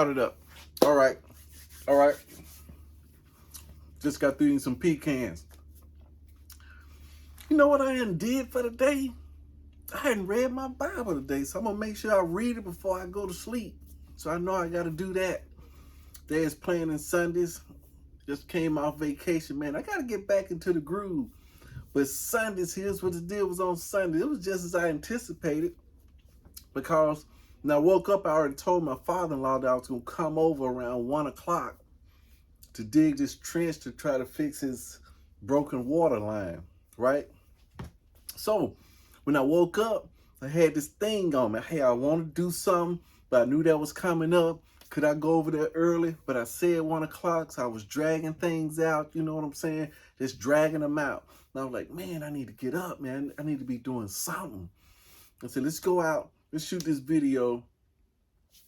start it up. All right. All right. Just got through eating some pecans. You know what I did for the day? I hadn't read my Bible today, so I'm going to make sure I read it before I go to sleep. So I know I got to do that. There's planning Sundays. Just came off vacation, man. I got to get back into the groove. But Sundays, here's what the deal was on Sunday. It was just as I anticipated. Because when I woke up, I already told my father-in-law that I was going to come over around 1 o'clock to dig this trench to try to fix his broken water line, right? So when I woke up, I had this thing on me. Hey, I want to do something, but I knew that was coming up. Could I go over there early? But I said 1 o'clock, so I was dragging things out, you know what I'm saying? Just dragging them out. And I was like, man, I need to get up, man. I need to be doing something. I said, let's go out. Let's shoot this video.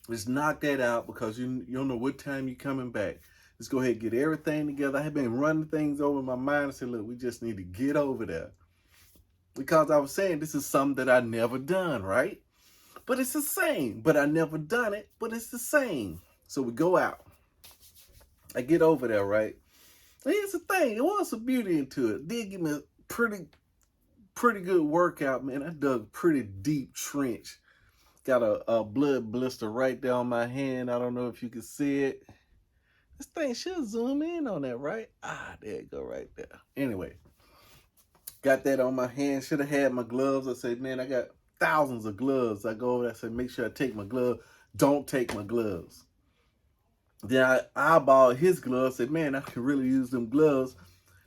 Let's knock that out because you don't know what time you're coming back. Let's go ahead and get everything together. I had been running things over in my mind. I said, look, we just need to get over there. Because I was saying this is something that I never done, right? But it's the same. But I never done it, but it's the same. So we go out. I get over there, right? And here's the thing. It was some beauty into it. Did give me a pretty good workout, man. I dug a pretty deep trench. Got a blood blister right there on my hand. I don't know if you can see it. This thing should zoom in on that, right? There it go right there. Anyway, got that on my hand. Should have had my gloves. I said, man, I got thousands of gloves. I go over there, I said, make sure I take my gloves. Don't take my gloves. Then I eyeballed his gloves. Said, man, I can really use them gloves.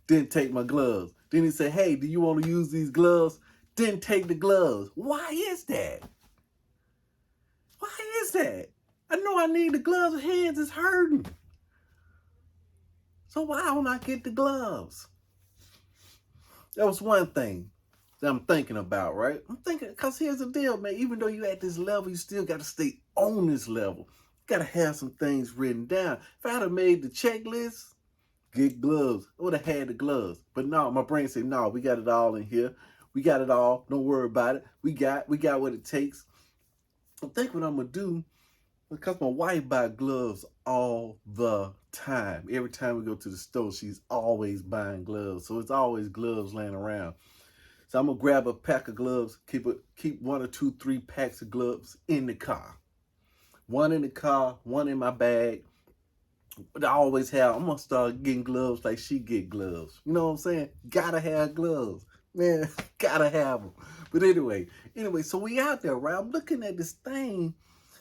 Didn't take my gloves. Then he said, hey, do you want to use these gloves? Didn't take the gloves. Why is that? Why is that? I know I need the gloves. My hands is hurting. So why don't I get the gloves? That was one thing that I'm thinking about, right? I'm thinking, because here's the deal, man. Even though you're at this level, you still got to stay on this level. You got to have some things written down. If I'd have made the checklist, get gloves, I would have had the gloves. But no, my brain said, no, we got it all in here. We got it all. Don't worry about it. We got what it takes. I think what I'm going to do, because my wife buys gloves all the time. Every time we go to the store, she's always buying gloves. So it's always gloves laying around. So I'm going to grab a pack of gloves, keep 1 or 2, 3 packs of gloves in the car. One in the car, one in my bag. But I always have, I'm going to start getting gloves like she get gloves. You know what I'm saying? Gotta have gloves. Man, gotta have them. But anyway, so we out there, right? I'm looking at this thing.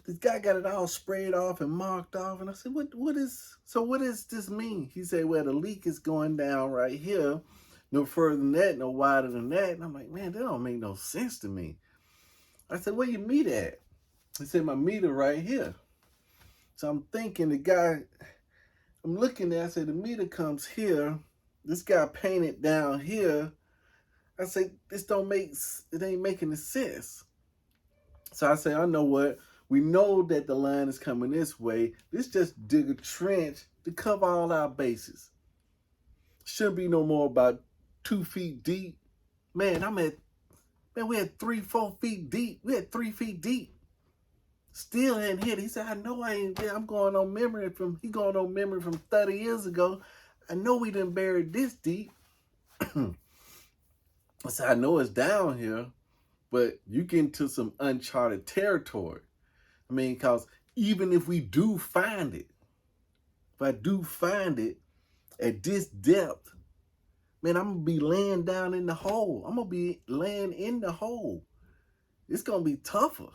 This guy got it all sprayed off and marked off. And I said, what does this mean? He said, well, the leak is going down right here. No further than that, no wider than that. And I'm like, man, that don't make no sense to me. I said, where your meter at? He said, my meter right here. So I'm thinking the guy, I'm looking at, I said, the meter comes here. This guy painted down here. I said, it ain't making sense. So I said, I know what. We know that the line is coming this way. Let's just dig a trench to cover all our bases. Shouldn't be no more about 2 feet deep. Man, we had 3, 4 feet deep. We had 3 feet deep. Still hadn't hit. He said, I know I ain't there. He going on memory from 30 years ago. I know we didn't bury this deep. I said, I know it's down here, but you get into some uncharted territory. I mean, because even if we do find it, if I do find it at this depth, man, I'm going to be laying down in the hole. I'm going to be laying in the hole. It's going to be tougher.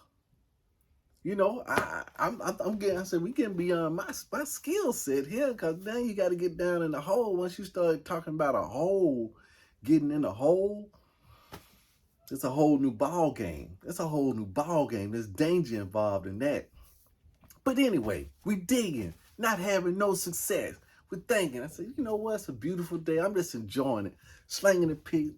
You know, I said, we getting beyond my skill set here, because now you got to get down in the hole. Once you start talking about a hole, getting in the hole, it's a whole new ball game. It's a whole new ball game. There's danger involved in that. But anyway, we digging, not having no success. We're thinking. I said, you know what? It's a beautiful day. I'm just enjoying it. Slinging the pick,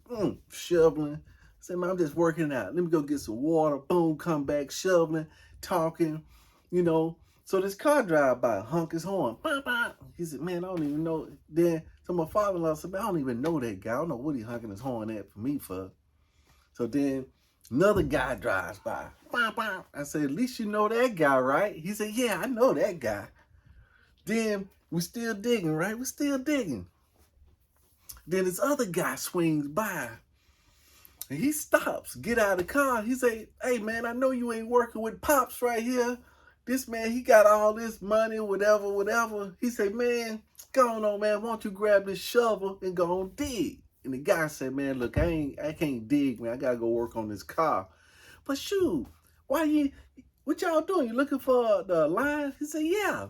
shoveling. I said, man, I'm just working out. Let me go get some water. Boom, come back, shoveling, talking, you know. So this car drive by, honk his horn. Bah, bah. He said, man, I don't even know. Then, so my father-in-law said, man, I don't even know that guy. I don't know what he honking his horn at for me for. So then Another guy drives by. I said, at least you know that guy, right? He said, yeah, I know that guy. Then we still digging, right? We still digging. Then this other guy swings by. And he stops, get out of the car. He say, hey, man, I know you ain't working with Pops right here. This man, he got all this money, whatever, whatever. He say, man, go on, man. Why don't you grab this shovel and go on dig? And the guy said, man, look, I can't dig, man. I got to go work on this car. But shoot, what y'all doing? You looking for the line? He said, yeah.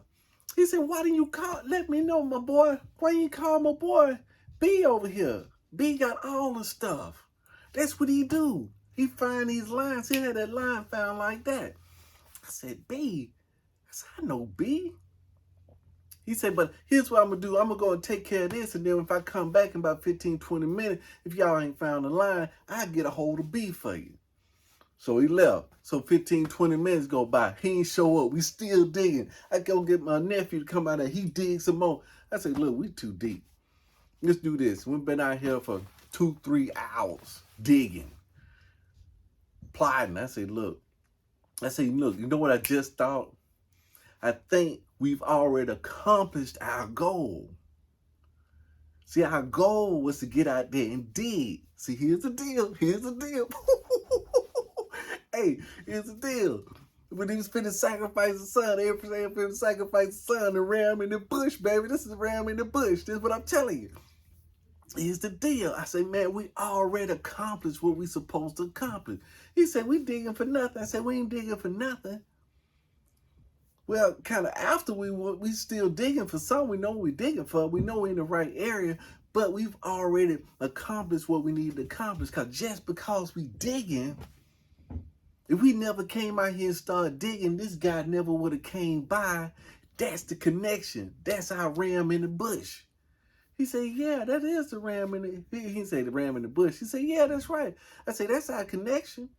He said, why didn't you let me know, my boy? Why didn't you call my boy B over here? B got all the stuff. That's what he do. He find these lines. He had that line found like that. I said, B. I said, I know B. He said, but here's what I'm going to do. I'm going to go and take care of this. And then if I come back in about 15, 20 minutes, if y'all ain't found the line, I'll get a hold of B for you. So he left. So 15, 20 minutes go by. He ain't show up. We still digging. I go get my nephew to come out there. He digs some more. I said, look, we too deep. Let's do this. We've been out here for 2-3 hours digging, plotting. I said, look, you know what I just thought? I think we've already accomplished our goal. See, our goal was to get out there and dig. See, here's the deal. Here's the deal. Hey, here's the deal. When he was finna sacrifice the son, they were finna sacrifice the son, the ram in the bush, baby. This is the ram in the bush. This is what I'm telling you. Here's the deal. I said, man, we already accomplished what we supposed to accomplish. He said, we digging for nothing. I said, we ain't digging for nothing. Well, kind of after we still digging for something. We know what we're digging for. We know we're in the right area, but we've already accomplished what we need to accomplish. Because just because we digging, if we never came out here and started digging, this guy never would have came by. That's the connection. That's our ram in the bush. He said, yeah, that is the ram in the, he didn't say the ram in the bush. He said, yeah, that's right. I said, that's our connection.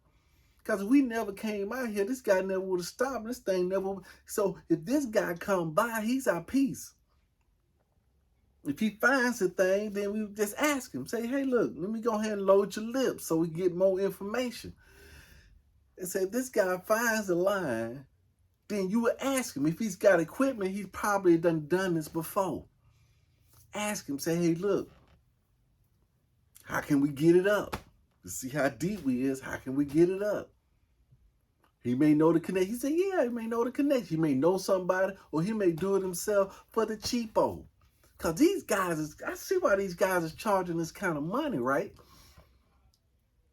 Because if we never came out here, this guy never would have stopped. This thing never, so if this guy come by, he's our peace. If he finds the thing, then we just ask him, say, hey, look, let me go ahead and load your lips so we get more information. And say, if this guy finds the line, then you would ask him. If he's got equipment, he's probably done this before. Ask him, say, hey, look, how can we get it up? To see how deep we is, how can we get it up? He may know the connection. He said, yeah, he may know the connection. He may know somebody, or he may do it himself for the cheapo. Because these guys, I see why these guys is charging this kind of money, right?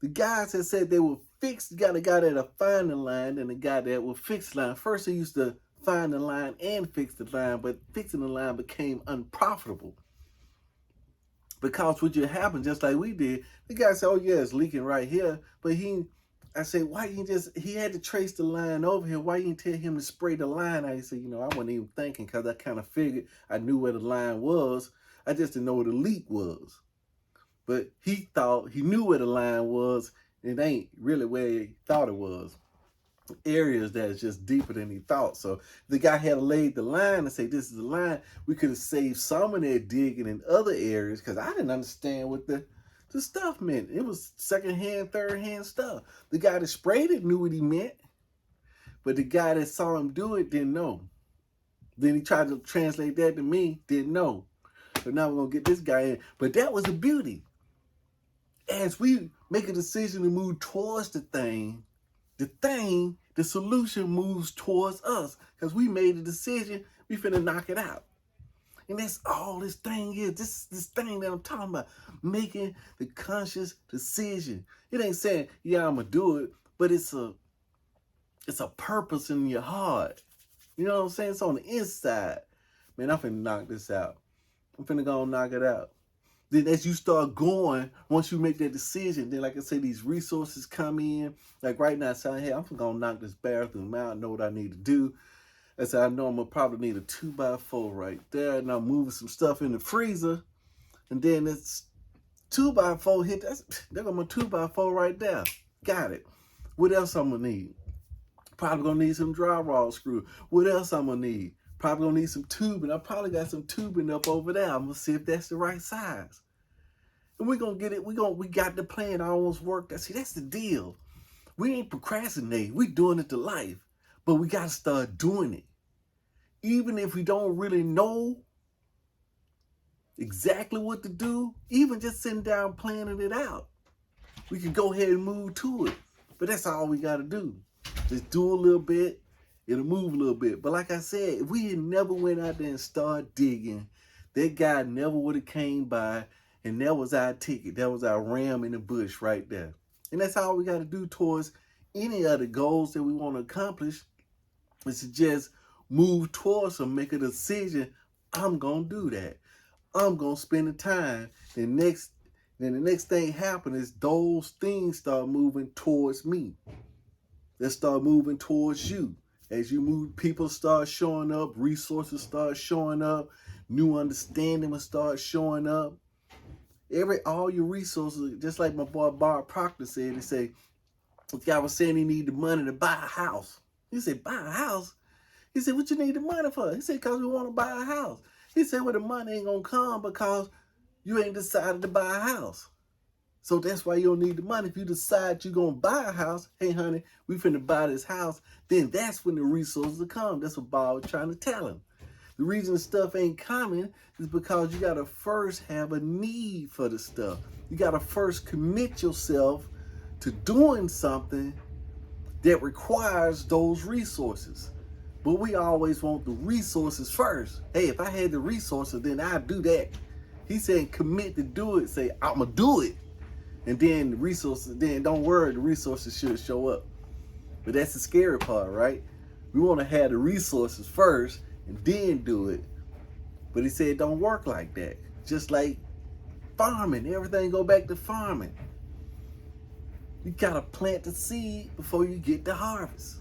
The guys that said they will fix, you got a guy that'll find the line and the guy that will fix the line. First, they used to find the line and fix the line, but fixing the line became unprofitable. Because what just happened, just like we did, the guy said, oh yeah, it's leaking right here. But I said, why you he had to trace the line over here. Why you didn't tell him to spray the line? I said, I wasn't even thinking because I kind of figured I knew where the line was. I just didn't know where the leak was. But he thought he knew where the line was. It ain't really where he thought it was. Areas that is just deeper than he thought. So the guy had laid the line and say, this is the line. We could have saved some of that digging in other areas because I didn't understand what the stuff meant. It was secondhand, third-hand stuff. The guy that sprayed it knew what he meant, but the guy that saw him do it didn't know. Then he tried to translate that to me, didn't know. So now we're going to get this guy in. But that was the beauty. As we make a decision to move towards the solution moves towards us. Because we made a decision, we finna knock it out. And that's all this thing is. This thing that I'm talking about. Making the conscious decision. It ain't saying, yeah, I'm going to do it. But it's a purpose in your heart. You know what I'm saying? It's on the inside. Man, I'm finna knock this out. I'm finna go and knock it out. Then as you start going, once you make that decision, then like I say, these resources come in. Like right now, saying, hey, I'm going to knock this bathroom out. I know what I need to do. I said, I know I'm going to probably need a 2x4 right there. And I'm moving some stuff in the freezer. And then it's 2x4 hit. There goes my 2x4 right there. Got it. What else I'm going to need? Probably going to need some drywall screw. What else I'm going to need? Probably going to need some tubing. I probably got some tubing up over there. I'm going to see if that's the right size. And we're going to get it. We got the plan almost worked out. See, that's the deal. We ain't procrastinating. We doing it to life. But we got to start doing it. Even if we don't really know exactly what to do, even just sitting down planning it out, we can go ahead and move to it. But that's all we got to do. Just do a little bit, it'll move a little bit. But like I said, if we had never went out there and started digging, that guy never would have came by, and that was our ticket. That was our ram in the bush right there. And that's all we got to do towards any other goals that we want to accomplish, is to just move towards them, make a decision. I'm going to do that. I'm going to spend the time. Then the next thing happens is those things start moving towards me. They start moving towards you. As you move, people start showing up, resources start showing up, new understanding will start showing up. All your resources, just like my boy Bob Proctor said, he said, the guy was saying he needed the money to buy a house. He said, buy a house? He said, what you need the money for? He said, because we want to buy a house. He said, well, the money ain't going to come because you ain't decided to buy a house. So that's why you don't need the money. If you decide you're going to buy a house, hey, honey, we finna buy this house, then that's when the resources will come. That's what Bob was trying to tell him. The reason the stuff ain't coming is because you got to first have a need for the stuff. You got to first commit yourself to doing something that requires those resources. But we always want the resources first. Hey, if I had the resources, then I'd do that. He said commit to do it. Say, I'm going to do it. And then the resources, then don't worry, the resources should show up. But that's the scary part, right? We want to have the resources first and then do it. But he said it don't work like that. Just like farming, everything go back to farming. You got to plant the seed before you get the harvest.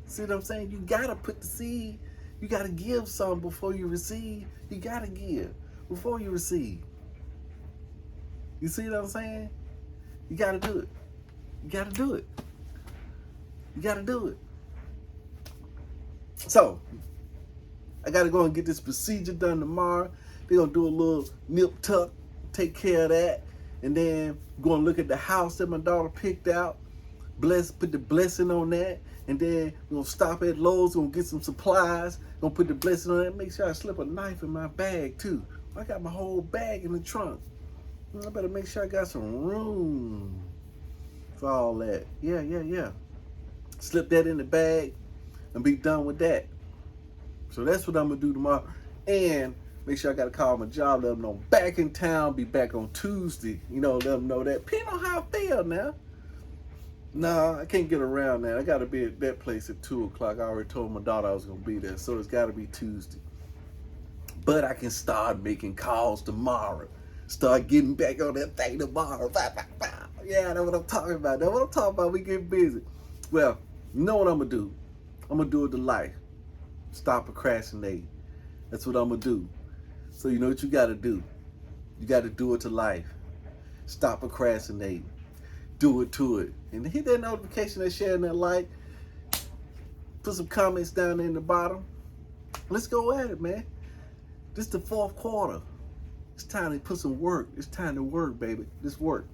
See what I'm saying? You got to put the seed. You got to give some before you receive. You got to give before you receive. You see what I'm saying? You got to do it. You got to do it. You got to do it. So, I got to go and get this procedure done tomorrow. They're going to do a little nip tuck, take care of that. And then go and look at the house that my daughter picked out. Put the blessing on that. And then we're going to stop at Lowe's, going to get some supplies. Going to put the blessing on that. Make sure I slip a knife in my bag, too. I got my whole bag in the trunk. I better make sure I got some room for all that. Yeah. Slip that in the bag and be done with that. So that's what I'm going to do tomorrow. And make sure I got to call my job, let them know I'm back in town, be back on Tuesday. You know, let them know that. People know how I feel now. Nah, I can't get around that. I got to be at that place at 2 o'clock. I already told my daughter I was going to be there. So it's got to be Tuesday. But I can start making calls tomorrow. Start getting back on that thing tomorrow. Yeah, that's what I'm talking about. That's what I'm talking about. We get busy. Well, you know what I'm going to do? I'm going to do it to life. Stop procrastinating. That's what I'm going to do. So you know what you got to do? You got to do it to life. Stop procrastinating. Do it to it. And hit that notification, that share, and that like. Put some comments down there in the bottom. Let's go at it, man. This is the fourth quarter. It's time to put some work. It's time to work, baby. Let's work.